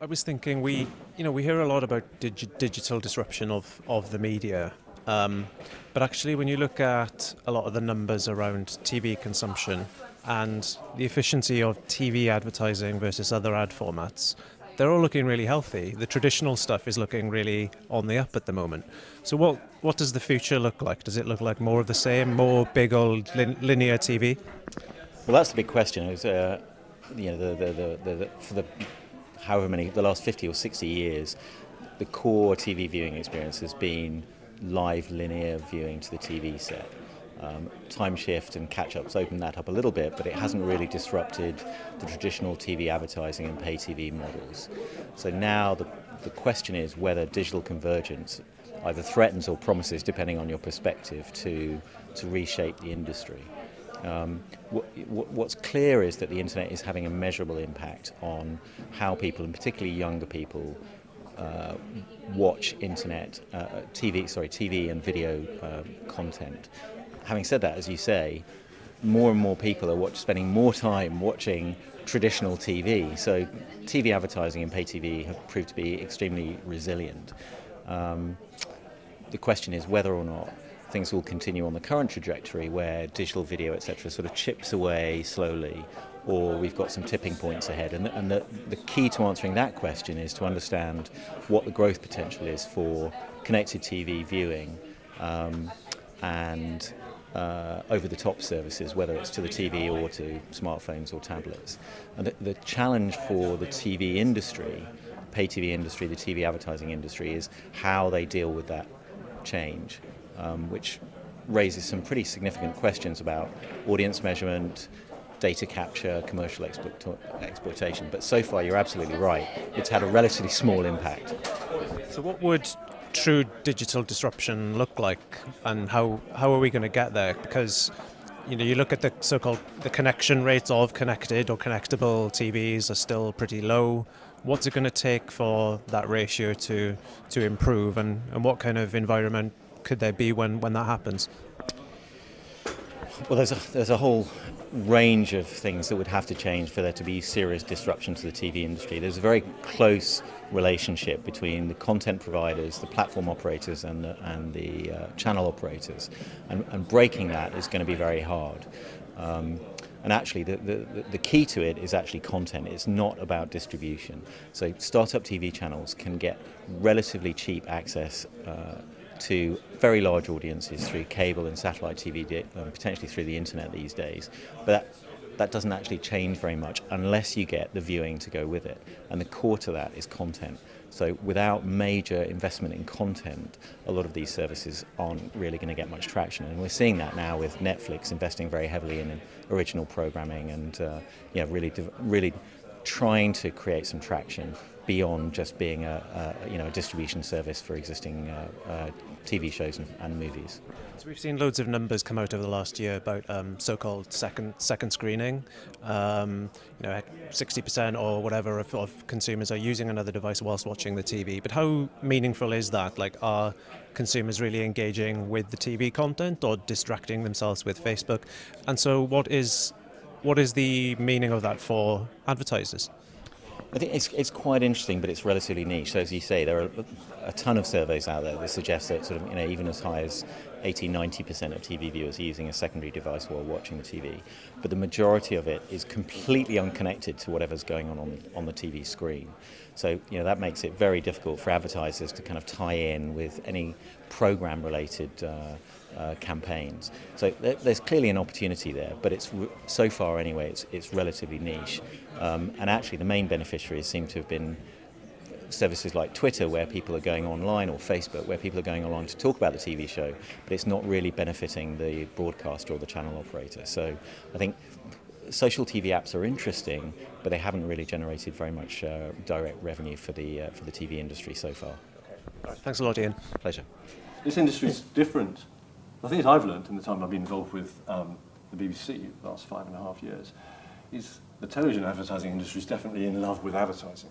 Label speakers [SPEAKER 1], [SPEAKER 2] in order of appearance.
[SPEAKER 1] I was thinking we hear a lot about digital disruption of the media, but actually when you look at a lot of the numbers around TV consumption and the efficiency of TV advertising versus other ad formats, they're all looking really healthy. The traditional stuff is looking really on the up at the moment. So what does the future look like? Does it look like more of the same, more big old linear TV?
[SPEAKER 2] Well, that's the big question. It was, for the last 50 or 60 years, the core TV viewing experience has been live linear viewing to the TV set. Time shift and catch-ups opened that up a little bit, but it hasn't really disrupted the traditional TV advertising and pay TV models. So now the question is whether digital convergence either threatens or promises, depending on your perspective, to reshape the industry. What's clear is that the internet is having a measurable impact on how people, and particularly younger people, watch TV and video content. Having said that, as you say, more and more people are spending more time watching traditional TV. So TV advertising and pay TV have proved to be extremely resilient. The question is whether or not things will continue on the current trajectory where digital video, etc., sort of chips away slowly, or we've got some tipping points ahead. And the key to answering that question is to understand what the growth potential is for connected TV viewing and over-the-top services, whether it's to the TV or to smartphones or tablets. And the challenge for the TV industry, pay TV industry, the TV advertising industry, is how they deal with that change, which raises some pretty significant questions about audience measurement, data capture, commercial exploitation. But so far, you're absolutely right. It's had a relatively small impact.
[SPEAKER 1] So what would true digital disruption look like, and how are we going to get there? Because you look at the so-called the connection rates of connected or connectable TVs are still pretty low. What's it going to take for that ratio to improve, and what kind of environment could there be when that happens?
[SPEAKER 2] Well, there's a whole range of things that would have to change for there to be serious disruption to the TV industry. There's a very close relationship between the content providers, the platform operators, and the channel operators, and breaking that is going to be very hard. And actually, the key to it is actually content. It's not about distribution. So startup TV channels can get relatively cheap access to very large audiences through cable and satellite TV, potentially through the internet these days. But that doesn't actually change very much unless you get the viewing to go with it. And the core to that is content. So without major investment in content, a lot of these services aren't really going to get much traction. And we're seeing that now with Netflix investing very heavily in original programming and really trying to create some traction beyond just being a distribution service for existing TV shows and movies.
[SPEAKER 1] So we've seen loads of numbers come out over the last year about so-called second screening. 60% or whatever of consumers are using another device whilst watching the TV. But how meaningful is that? Like, are consumers really engaging with the TV content or distracting themselves with Facebook? And so what is the meaning of that for advertisers?
[SPEAKER 2] I think it's quite interesting, but it's relatively niche. So as you say, there are a ton of surveys out there that suggest that sort of, even as high as 80-90% of TV viewers are using a secondary device while watching the TV. But the majority of it is completely unconnected to whatever's going on the TV screen. So that makes it very difficult for advertisers to kind of tie in with any program-related campaigns. So there's clearly an opportunity there, but so far anyway, it's relatively niche. And actually, the main beneficiaries seem to have been services like Twitter, where people are going online, or Facebook, where people are going online to talk about the TV show, but it's not really benefiting the broadcaster or the channel operator. So I think social TV apps are interesting, but they haven't really generated very much direct revenue for the TV industry so far.
[SPEAKER 1] Right, thanks a lot, Ian.
[SPEAKER 2] Pleasure.
[SPEAKER 3] This industry is different. The things I've learned in the time I've been involved with the BBC the last 5.5 years is the television advertising industry is definitely in love with advertising.